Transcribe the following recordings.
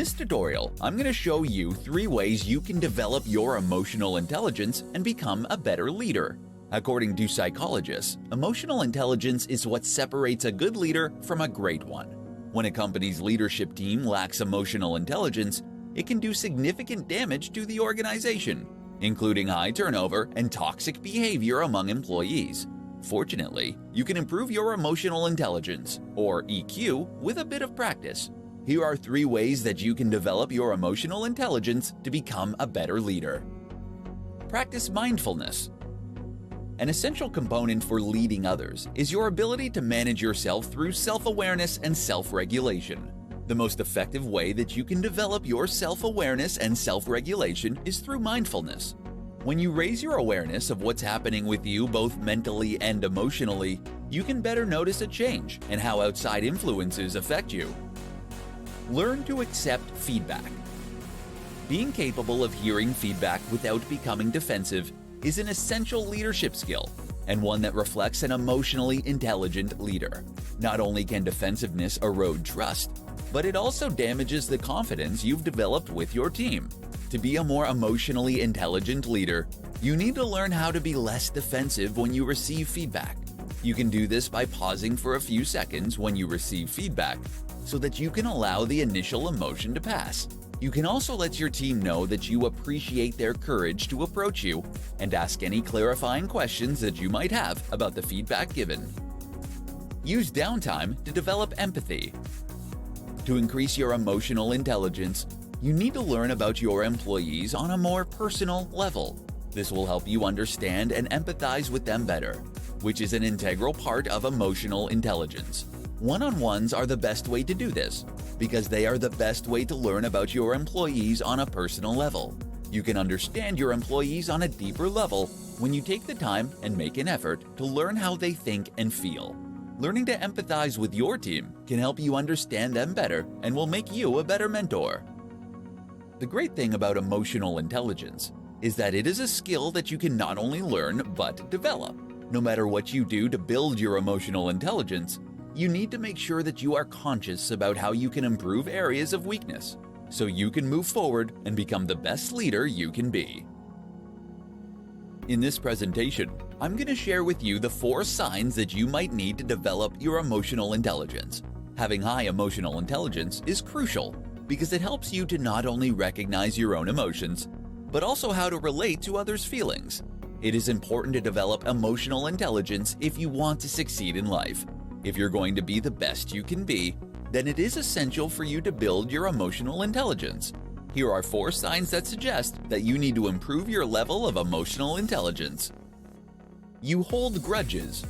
this tutorial, I'm going to show you 3 ways you can develop your emotional intelligence and become a better leader. According to psychologists, emotional intelligence is what separates a good leader from a great one. When a company's leadership team lacks emotional intelligence, it can do significant damage to the organization, including high turnover and toxic behavior among employees. Fortunately, you can improve your emotional intelligence, or EQ, with a bit of practice. Here are 3 ways that you can develop your emotional intelligence to become a better leader. Practice mindfulness. An essential component for leading others is your ability to manage yourself through self-awareness and self-regulation. The most effective way that you can develop your self-awareness and self-regulation is through mindfulness. When you raise your awareness of what's happening with you both mentally and emotionally, you can better notice a change and how outside influences affect you. Learn to accept feedback. Being capable of hearing feedback without becoming defensive is an essential leadership skill, and one that reflects an emotionally intelligent leader. Not only can defensiveness erode trust, but it also damages the confidence you've developed with your team. To be a more emotionally intelligent leader, you need to learn how to be less defensive when you receive feedback. You can do this by pausing for a few seconds when you receive feedback, so that you can allow the initial emotion to pass. You can also let your team know that you appreciate their courage to approach you and ask any clarifying questions that you might have about the feedback given. Use downtime to develop empathy. To increase your emotional intelligence, you need to learn about your employees on a more personal level. This will help you understand and empathize with them better, which is an integral part of emotional intelligence. One-on-ones are the best way to do this, because they are the best way to learn about your employees on a personal level. You can understand your employees on a deeper level when you take the time and make an effort to learn how they think and feel. Learning to empathize with your team can help you understand them better and will make you a better mentor. The great thing about emotional intelligence is that it is a skill that you can not only learn but develop. No matter what you do to build your emotional intelligence, you need to make sure that you are conscious about how you can improve areas of weakness, so you can move forward and become the best leader you can be. In this presentation, I'm going to share with you the 4 signs that you might need to develop your emotional intelligence. Having high emotional intelligence is crucial because it helps you to not only recognize your own emotions, but also how to relate to others' feelings. It is important to develop emotional intelligence if you want to succeed in life. If you're going to be the best you can be, then it is essential for you to build your emotional intelligence. Here are 4 signs that suggest that you need to improve your level of emotional intelligence. You hold grudges.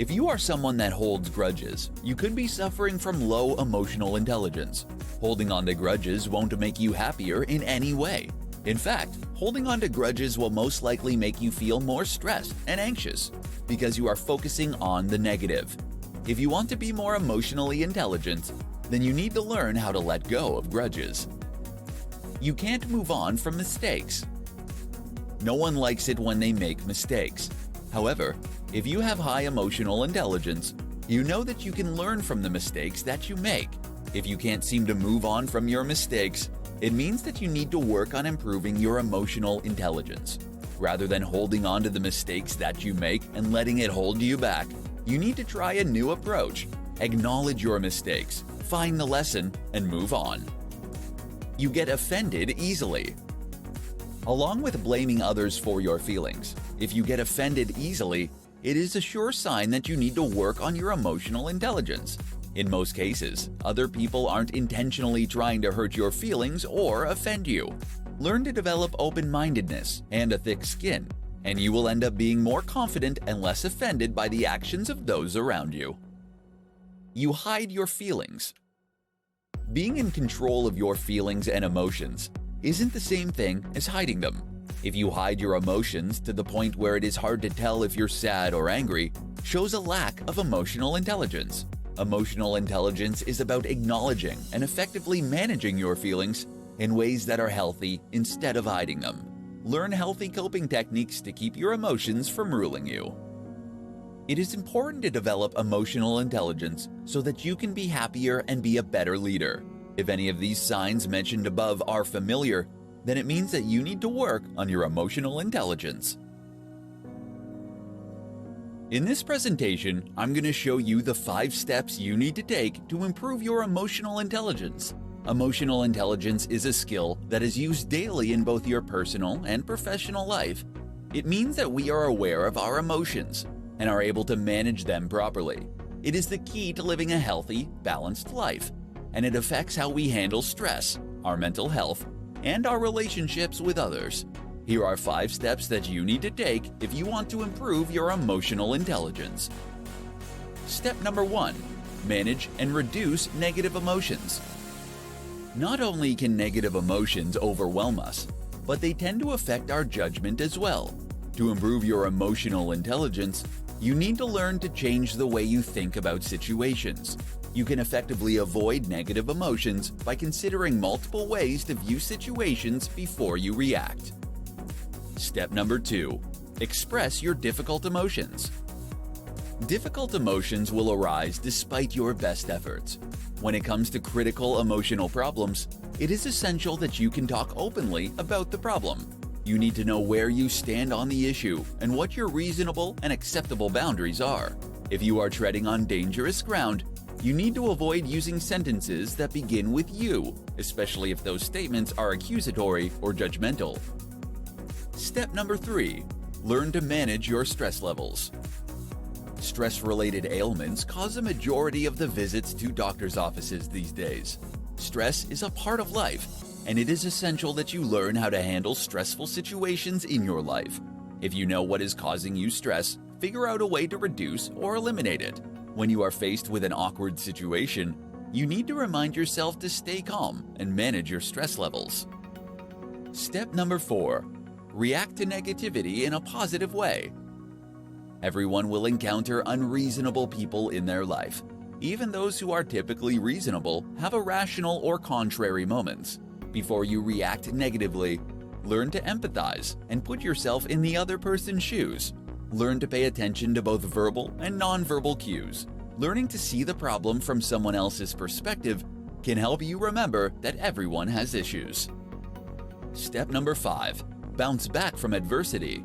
If you are someone that holds grudges, you could be suffering from low emotional intelligence. Holding on to grudges won't make you happier in any way. In fact, holding on to grudges will most likely make you feel more stressed and anxious because you are focusing on the negative. If you want to be more emotionally intelligent, then you need to learn how to let go of grudges. You can't move on from mistakes. No one likes it when they make mistakes. However, if you have high emotional intelligence, you know that you can learn from the mistakes that you make. If you can't seem to move on from your mistakes, it means that you need to work on improving your emotional intelligence. Rather than holding on to the mistakes that you make and letting it hold you back, you need to try a new approach. Acknowledge your mistakes, find the lesson, and move on. You get offended easily. Along with blaming others for your feelings, if you get offended easily, it is a sure sign that you need to work on your emotional intelligence. In most cases, other people aren't intentionally trying to hurt your feelings or offend you. Learn to develop open-mindedness and a thick skin, and you will end up being more confident and less offended by the actions of those around you. You hide your feelings. Being in control of your feelings and emotions isn't the same thing as hiding them. If you hide your emotions to the point where it is hard to tell if you're sad or angry, shows a lack of emotional intelligence. Emotional intelligence is about acknowledging and effectively managing your feelings in ways that are healthy instead of hiding them. Learn healthy coping techniques to keep your emotions from ruling you. It is important to develop emotional intelligence so that you can be happier and be a better leader. If any of these signs mentioned above are familiar, then it means that you need to work on your emotional intelligence. In this presentation, I'm going to show you the 5 steps you need to take to improve your emotional intelligence. Emotional intelligence is a skill that is used daily in both your personal and professional life. It means that we are aware of our emotions and are able to manage them properly. It is the key to living a healthy, balanced life, and it affects how we handle stress, our mental health, and our relationships with others. Here are 5 steps that you need to take if you want to improve your emotional intelligence. Step number 1. Manage and reduce negative emotions. Not only can negative emotions overwhelm us, but they tend to affect our judgment as well. To improve your emotional intelligence, you need to learn to change the way you think about situations. You can effectively avoid negative emotions by considering multiple ways to view situations before you react. Step number 2. Express your difficult emotions. Difficult emotions will arise despite your best efforts. When it comes to critical emotional problems, it is essential that you can talk openly about the problem. You need to know where you stand on the issue and what your reasonable and acceptable boundaries are. If you are treading on dangerous ground, you need to avoid using sentences that begin with "you," especially if those statements are accusatory or judgmental. Step number 3. Learn to manage your stress levels. Stress-related ailments cause a majority of the visits to doctors' offices these days. Stress is a part of life, and it is essential that you learn how to handle stressful situations in your life. If you know what is causing you stress, figure out a way to reduce or eliminate it. When you are faced with an awkward situation, you need to remind yourself to stay calm and manage your stress levels. Step number 4. React to negativity in a positive way. Everyone will encounter unreasonable people in their life. Even those who are typically reasonable have irrational or contrary moments. Before you react negatively, learn to empathize and put yourself in the other person's shoes. Learn to pay attention to both verbal and nonverbal cues. Learning to see the problem from someone else's perspective can help you remember that everyone has issues. Step number 5. Bounce back from adversity.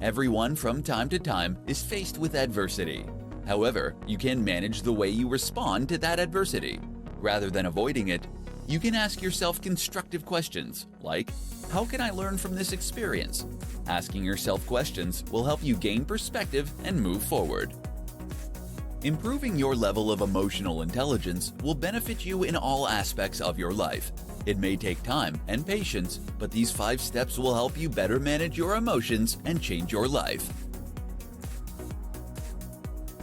Everyone from time to time is faced with adversity. However, you can manage the way you respond to that adversity. Rather than avoiding it, you can ask yourself constructive questions like, how can I learn from this experience? Asking yourself questions will help you gain perspective and move forward. Improving your level of emotional intelligence will benefit you in all aspects of your life. It may take time and patience, but these 5 steps will help you better manage your emotions and change your life.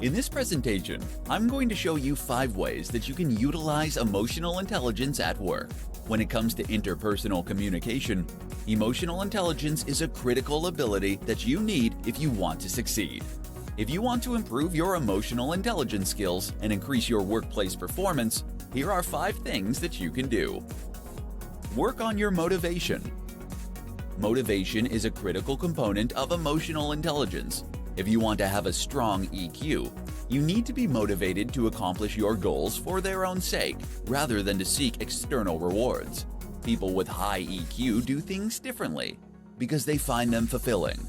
In this presentation, I'm going to show you 5 ways that you can utilize emotional intelligence at work. When it comes to interpersonal communication, emotional intelligence is a critical ability that you need if you want to succeed. If you want to improve your emotional intelligence skills and increase your workplace performance, here are 5 things that you can do. Work on your motivation. Motivation is a critical component of emotional intelligence. If you want to have a strong EQ, you need to be motivated to accomplish your goals for their own sake, rather than to seek external rewards. People with high EQ do things differently because they find them fulfilling,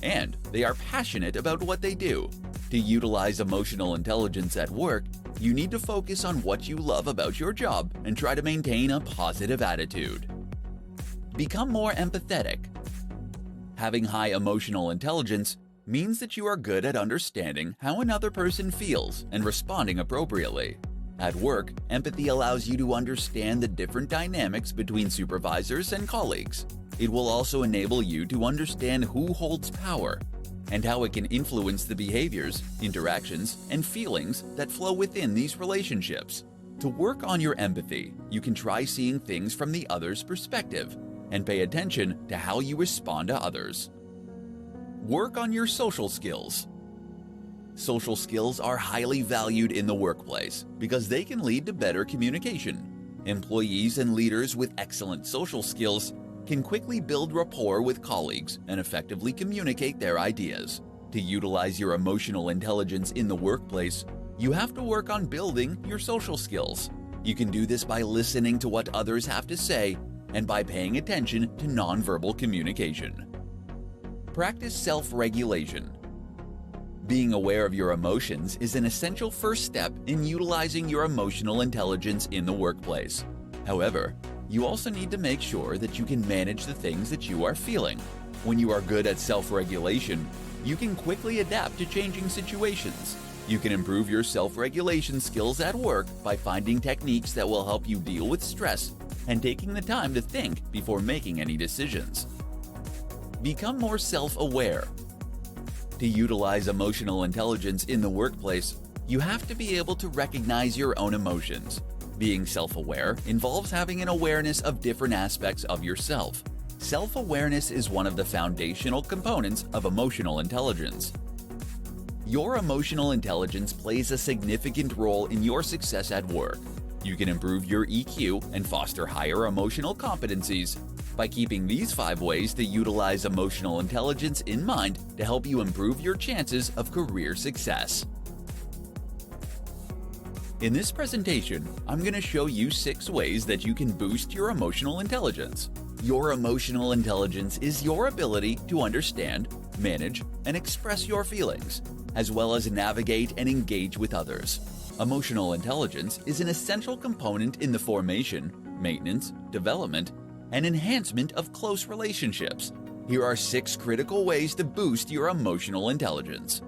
and they are passionate about what they do. To utilize emotional intelligence at work, you need to focus on what you love about your job and try to maintain a positive attitude. Become more empathetic. Having high emotional intelligence means that you are good at understanding how another person feels and responding appropriately. At work, empathy allows you to understand the different dynamics between supervisors and colleagues. It will also enable you to understand who holds power and how it can influence the behaviors, interactions, and feelings that flow within these relationships. To work on your empathy, you can try seeing things from the other's perspective and pay attention to how you respond to others. Work on your social skills. Social skills are highly valued in the workplace because they can lead to better communication. Employees and leaders with excellent social skills can quickly build rapport with colleagues and effectively communicate their ideas. To utilize your emotional intelligence in the workplace, you have to work on building your social skills. You can do this by listening to what others have to say and by paying attention to nonverbal communication. Practice self-regulation. Being aware of your emotions is an essential first step in utilizing your emotional intelligence in the workplace. However, you also need to make sure that you can manage the things that you are feeling. When you are good at self-regulation, you can quickly adapt to changing situations. You can improve your self-regulation skills at work by finding techniques that will help you deal with stress and taking the time to think before making any decisions. Become more self-aware. To utilize emotional intelligence in the workplace, you have to be able to recognize your own emotions. Being self-aware involves having an awareness of different aspects of yourself. Self-awareness is one of the foundational components of emotional intelligence. Your emotional intelligence plays a significant role in your success at work. You can improve your EQ and foster higher emotional competencies by keeping these 5 ways to utilize emotional intelligence in mind to help you improve your chances of career success. In this presentation, I'm going to show you 6 ways that you can boost your emotional intelligence. Your emotional intelligence is your ability to understand, manage, and express your feelings, as well as navigate and engage with others. Emotional intelligence is an essential component in the formation, maintenance, development, and enhancement of close relationships. Here are 6 critical ways to boost your emotional intelligence.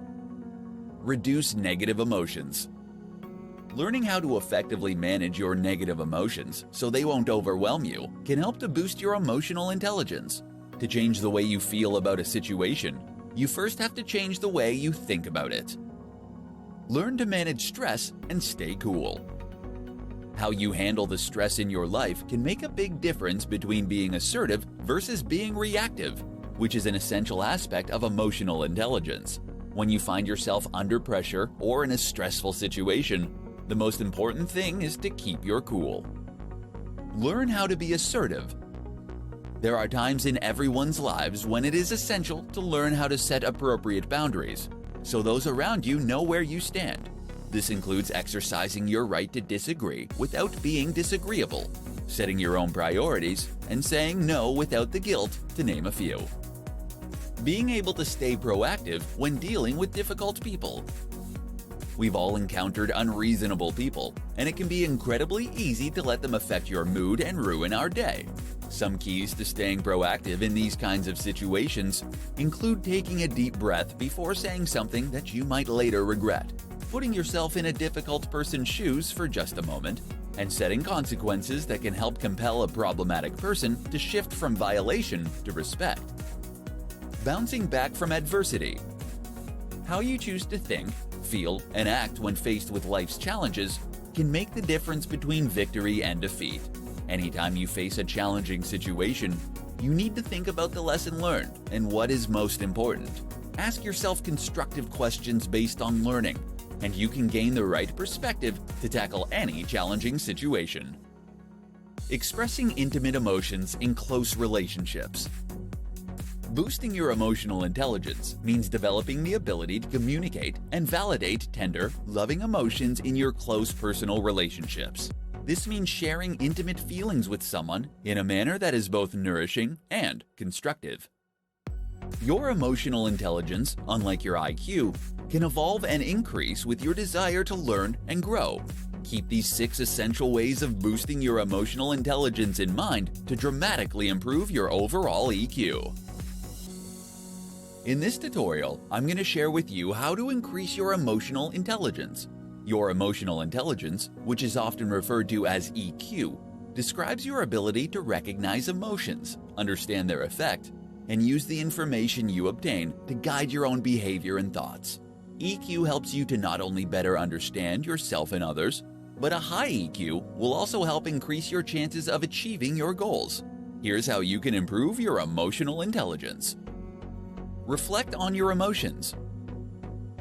Reduce negative emotions. Learning how to effectively manage your negative emotions so they won't overwhelm you can help to boost your emotional intelligence. To change the way you feel about a situation, you first have to change the way you think about it. Learn to manage stress and stay cool. How you handle the stress in your life can make a big difference between being assertive versus being reactive, which is an essential aspect of emotional intelligence. When you find yourself under pressure or in a stressful situation, the most important thing is to keep your cool. Learn how to be assertive. There are times in everyone's lives when it is essential to learn how to set appropriate boundaries, so those around you know where you stand. This includes exercising your right to disagree without being disagreeable, setting your own priorities, and saying no without the guilt, to name a few. Being able to stay proactive when dealing with difficult people. We've all encountered unreasonable people, and it can be incredibly easy to let them affect your mood and ruin our day. Some keys to staying proactive in these kinds of situations include taking a deep breath before saying something that you might later regret, putting yourself in a difficult person's shoes for just a moment, and setting consequences that can help compel a problematic person to shift from violation to respect. Bouncing back from adversity. How you choose to think, feel, and act when faced with life's challenges can make the difference between victory and defeat. Anytime you face a challenging situation, you need to think about the lesson learned and what is most important. Ask yourself constructive questions based on learning, and you can gain the right perspective to tackle any challenging situation. Expressing intimate emotions in close relationships. Boosting your emotional intelligence means developing the ability to communicate and validate tender, loving emotions in your close personal relationships. This means sharing intimate feelings with someone in a manner that is both nourishing and constructive. Your emotional intelligence, unlike your IQ, can evolve and increase with your desire to learn and grow. Keep these 6 essential ways of boosting your emotional intelligence in mind to dramatically improve your overall EQ. In this tutorial, I'm going to share with you how to increase your emotional intelligence. Your emotional intelligence, which is often referred to as EQ, describes your ability to recognize emotions, understand their effect, and use the information you obtain to guide your own behavior and thoughts. EQ helps you to not only better understand yourself and others, but a high EQ will also help increase your chances of achieving your goals. Here's how you can improve your emotional intelligence. Reflect on your emotions.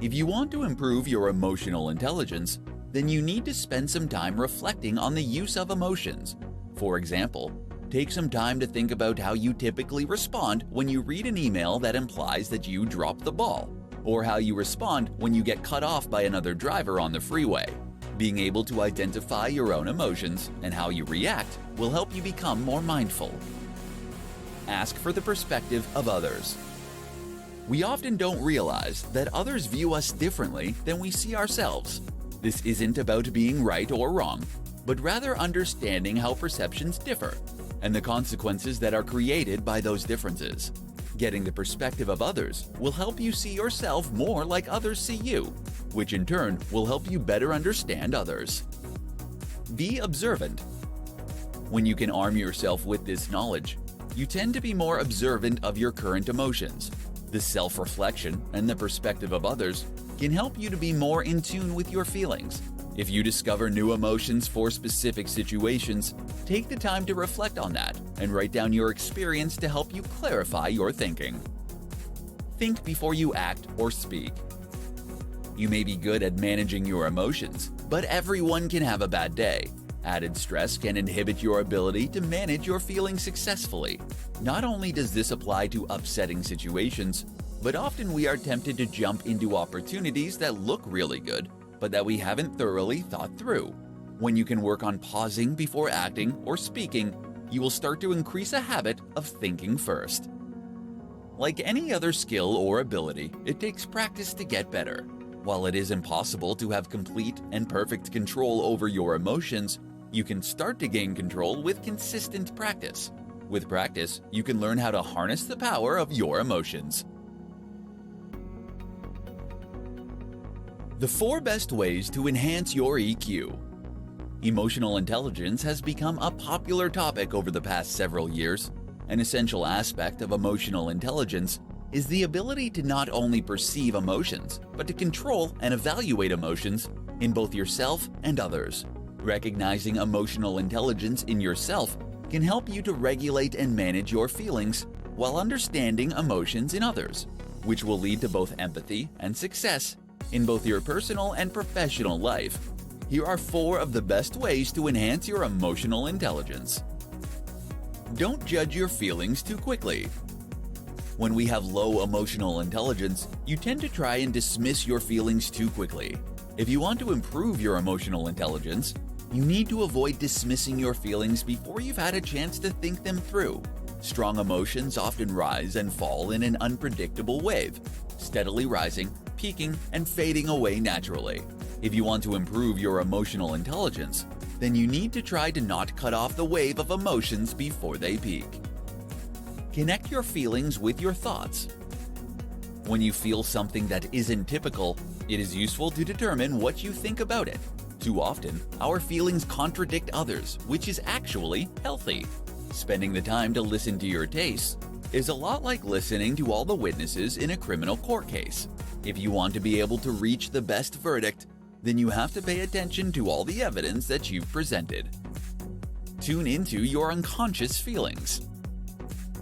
If you want to improve your emotional intelligence, then you need to spend some time reflecting on the use of emotions. For example, take some time to think about how you typically respond when you read an email that implies that you dropped the ball, or how you respond when you get cut off by another driver on the freeway. Being able to identify your own emotions and how you react will help you become more mindful. Ask for the perspective of others. We often don't realize that others view us differently than we see ourselves. This isn't about being right or wrong, but rather understanding how perceptions differ and the consequences that are created by those differences. Getting the perspective of others will help you see yourself more like others see you, which in turn will help you better understand others. Be observant. When you can arm yourself with this knowledge, you tend to be more observant of your current emotions. The self-reflection and the perspective of others can help you to be more in tune with your feelings. If you discover new emotions for specific situations, take the time to reflect on that and write down your experience to help you clarify your thinking. Think before you act or speak. You may be good at managing your emotions, but everyone can have a bad day. Added stress can inhibit your ability to manage your feelings successfully. Not only does this apply to upsetting situations, but often we are tempted to jump into opportunities that look really good, but that we haven't thoroughly thought through. When you can work on pausing before acting or speaking, you will start to increase a habit of thinking first. Like any other skill or ability, it takes practice to get better. While it is impossible to have complete and perfect control over your emotions, you can start to gain control with consistent practice. With practice, you can learn how to harness the power of your emotions. The 4 best ways to enhance your EQ. Emotional intelligence has become a popular topic over the past several years. An essential aspect of emotional intelligence is the ability to not only perceive emotions, but to control and evaluate emotions in both yourself and others. Recognizing emotional intelligence in yourself can help you to regulate and manage your feelings while understanding emotions in others, which will lead to both empathy and success in both your personal and professional life. Here are 4 of the best ways to enhance your emotional intelligence. Don't judge your feelings too quickly. When we have low emotional intelligence, you tend to try and dismiss your feelings too quickly. If you want to improve your emotional intelligence, you need to avoid dismissing your feelings before you've had a chance to think them through. Strong emotions often rise and fall in an unpredictable wave, steadily rising, peaking, and fading away naturally. If you want to improve your emotional intelligence, then you need to try to not cut off the wave of emotions before they peak. Connect your feelings with your thoughts. When you feel something that isn't typical, it is useful to determine what you think about it. Too often, our feelings contradict others, which is actually healthy. Spending the time to listen to your tastes is a lot like listening to all the witnesses in a criminal court case. If you want to be able to reach the best verdict, then you have to pay attention to all the evidence that you've presented. Tune into your unconscious feelings.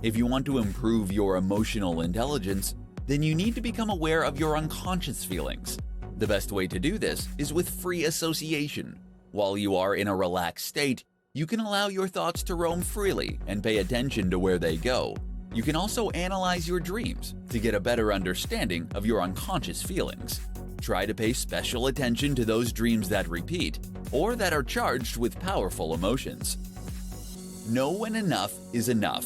If you want to improve your emotional intelligence, then you need to become aware of your unconscious feelings. The best way to do this is with free association. While you are in a relaxed state, you can allow your thoughts to roam freely and pay attention to where they go. You can also analyze your dreams to get a better understanding of your unconscious feelings. Try to pay special attention to those dreams that repeat or that are charged with powerful emotions. Know when enough is enough.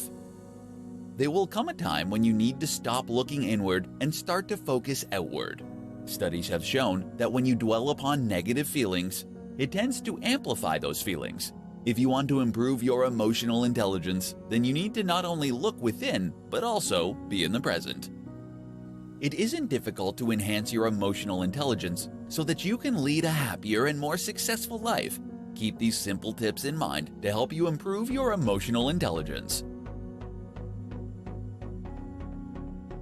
There will come a time when you need to stop looking inward and start to focus outward. Studies have shown that when you dwell upon negative feelings, it tends to amplify those feelings. If you want to improve your emotional intelligence, then you need to not only look within, but also be in the present. It isn't difficult to enhance your emotional intelligence so that you can lead a happier and more successful life. Keep these simple tips in mind to help you improve your emotional intelligence.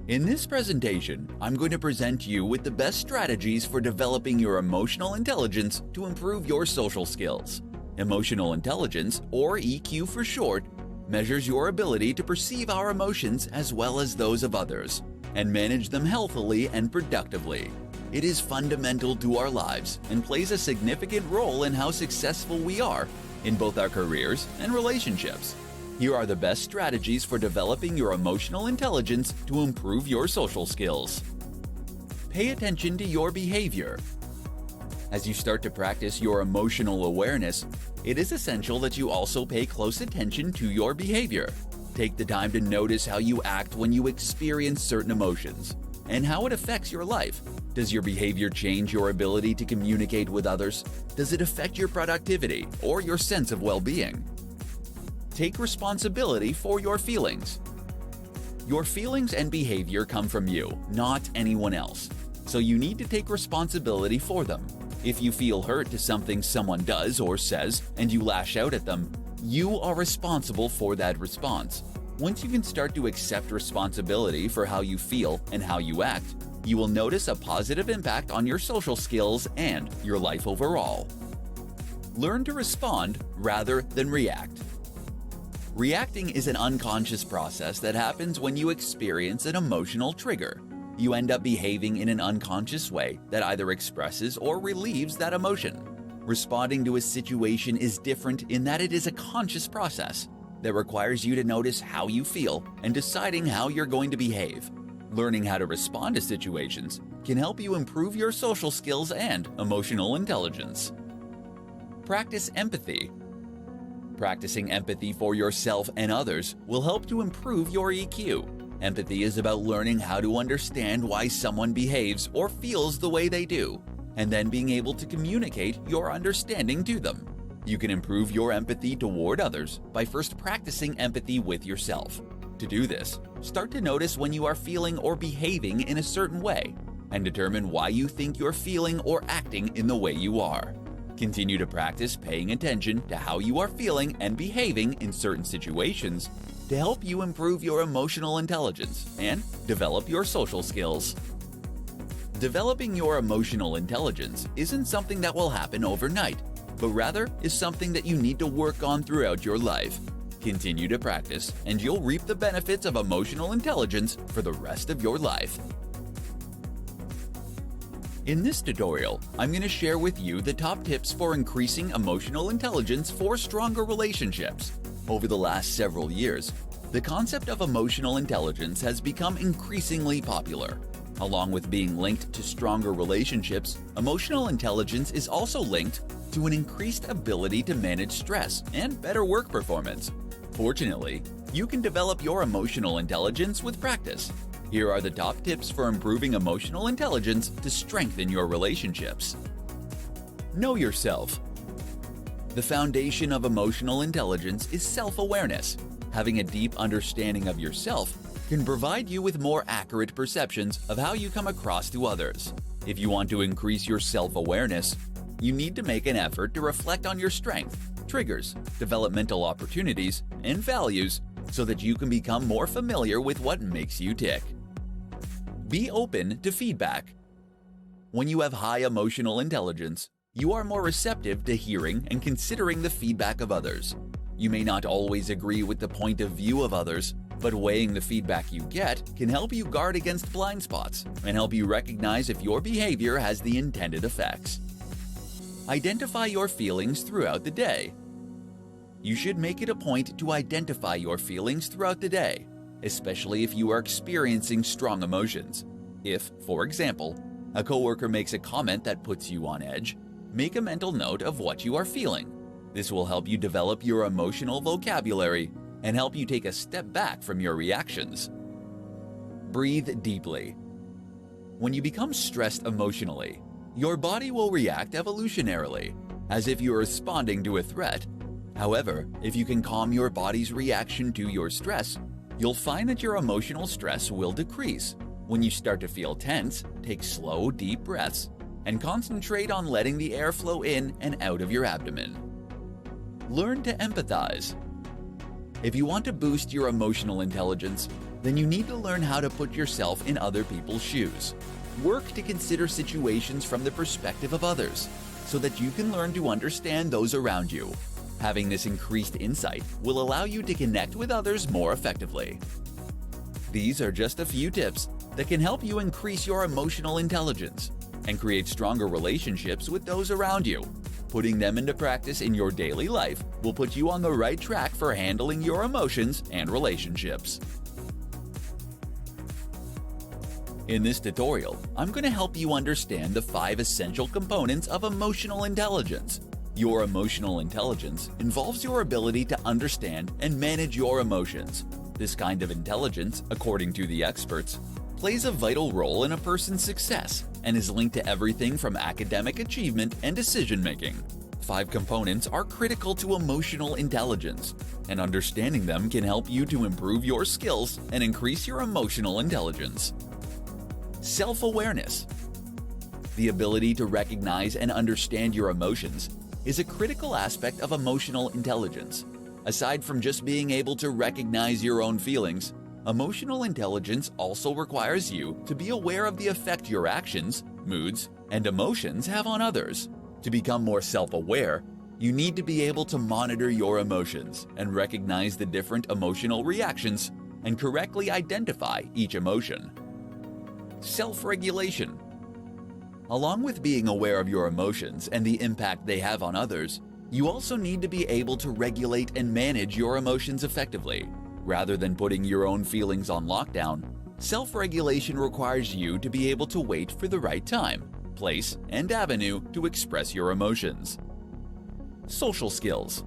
In this presentation, I'm going to present you with the best strategies for developing your emotional intelligence to improve your social skills. Emotional intelligence, or EQ for short, measures your ability to perceive our emotions as well as those of others, and manage them healthily and productively. It is fundamental to our lives and plays a significant role in how successful we are in both our careers and relationships. Here are the best strategies for developing your emotional intelligence to improve your social skills. Pay attention to your behavior. As you start to practice your emotional awareness, it is essential that you also pay close attention to your behavior. Take the time to notice how you act when you experience certain emotions and how it affects your life. Does your behavior change your ability to communicate with others? Does it affect your productivity or your sense of well-being? Take responsibility for your feelings. Your feelings and behavior come from you, not anyone else. So you need to take responsibility for them. If you feel hurt to something someone does or says and you lash out at them, you are responsible for that response. Once you can start to accept responsibility for how you feel and how you act, you will notice a positive impact on your social skills and your life overall. Learn to respond rather than react. Reacting is an unconscious process that happens when you experience an emotional trigger. You end up behaving in an unconscious way that either expresses or relieves that emotion. Responding to a situation is different in that it is a conscious process that requires you to notice how you feel and deciding how you're going to behave. Learning how to respond to situations can help you improve your social skills and emotional intelligence. Practice empathy. Practicing empathy for yourself and others will help to improve your EQ. Empathy is about learning how to understand why someone behaves or feels the way they do, and then being able to communicate your understanding to them. You can improve your empathy toward others by first practicing empathy with yourself. To do this, start to notice when you are feeling or behaving in a certain way, and determine why you think you're feeling or acting in the way you are. Continue to practice paying attention to how you are feeling and behaving in certain situations to help you improve your emotional intelligence and develop your social skills. Developing your emotional intelligence isn't something that will happen overnight, but rather is something that you need to work on throughout your life. Continue to practice, and you'll reap the benefits of emotional intelligence for the rest of your life. In this tutorial, I'm going to share with you the top tips for increasing emotional intelligence for stronger relationships. Over the last several years, the concept of emotional intelligence has become increasingly popular. Along with being linked to stronger relationships, emotional intelligence is also linked to an increased ability to manage stress and better work performance. Fortunately, you can develop your emotional intelligence with practice. Here are the top tips for improving emotional intelligence to strengthen your relationships. Know yourself. The foundation of emotional intelligence is self-awareness. Having a deep understanding of yourself can provide you with more accurate perceptions of how you come across to others. If you want to increase your self-awareness, you need to make an effort to reflect on your strengths, triggers, developmental opportunities, and values so that you can become more familiar with what makes you tick. Be open to feedback. When you have high emotional intelligence, you are more receptive to hearing and considering the feedback of others. You may not always agree with the point of view of others, but weighing the feedback you get can help you guard against blind spots and help you recognize if your behavior has the intended effects. Identify your feelings throughout the day. You should make it a point to identify your feelings throughout the day, especially if you are experiencing strong emotions. If, for example, a coworker makes a comment that puts you on edge, make a mental note of what you are feeling. This will help you develop your emotional vocabulary and help you take a step back from your reactions. Breathe deeply. When you become stressed emotionally, your body will react evolutionarily, as if you're responding to a threat. However, if you can calm your body's reaction to your stress, you'll find that your emotional stress will decrease. When you start to feel tense, take slow, deep breaths and concentrate on letting the air flow in and out of your abdomen. Learn to empathize. If you want to boost your emotional intelligence, then you need to learn how to put yourself in other people's shoes. Work to consider situations from the perspective of others, so that you can learn to understand those around you. Having this increased insight will allow you to connect with others more effectively. These are just a few tips that can help you increase your emotional intelligence and create stronger relationships with those around you. Putting them into practice in your daily life will put you on the right track for handling your emotions and relationships. In this tutorial, I'm going to help you understand the 5 essential components of emotional intelligence. Your emotional intelligence involves your ability to understand and manage your emotions. This kind of intelligence, according to the experts, plays a vital role in a person's success and is linked to everything from academic achievement and decision-making. 5 components are critical to emotional intelligence, and understanding them can help you to improve your skills and increase your emotional intelligence. Self-awareness. The ability to recognize and understand your emotions is a critical aspect of emotional intelligence. Aside from just being able to recognize your own feelings, emotional intelligence also requires you to be aware of the effect your actions, moods, and emotions have on others. To become more self-aware, you need to be able to monitor your emotions and recognize the different emotional reactions and correctly identify each emotion. Self-regulation. Along with being aware of your emotions and the impact they have on others, you also need to be able to regulate and manage your emotions effectively. Rather than putting your own feelings on lockdown, self-regulation requires you to be able to wait for the right time, place, and avenue to express your emotions. Social skills.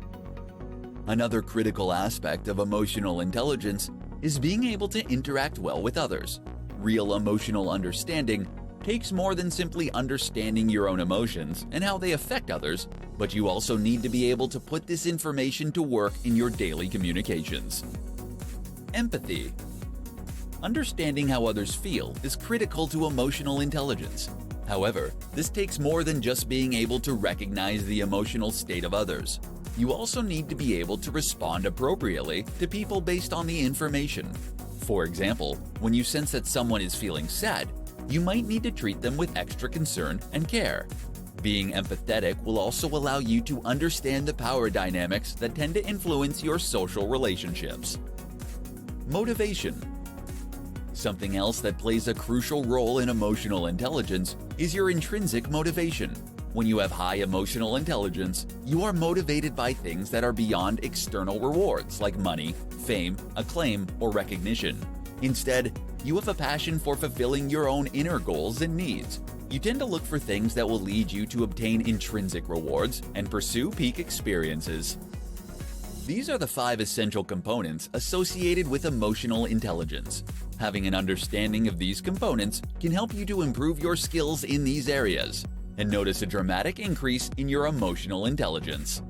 Another critical aspect of emotional intelligence is being able to interact well with others. Real emotional understanding takes more than simply understanding your own emotions and how they affect others, but you also need to be able to put this information to work in your daily communications. Empathy. Understanding how others feel is critical to emotional intelligence. However, this takes more than just being able to recognize the emotional state of others. You also need to be able to respond appropriately to people based on the information. For example, when you sense that someone is feeling sad, you might need to treat them with extra concern and care. Being empathetic will also allow you to understand the power dynamics that tend to influence your social relationships. Motivation. Something else that plays a crucial role in emotional intelligence is your intrinsic motivation. When you have high emotional intelligence, you are motivated by things that are beyond external rewards like money, fame, acclaim, or recognition. Instead, you have a passion for fulfilling your own inner goals and needs. You tend to look for things that will lead you to obtain intrinsic rewards and pursue peak experiences. These are the 5 essential components associated with emotional intelligence. Having an understanding of these components can help you to improve your skills in these areas and notice a dramatic increase in your emotional intelligence.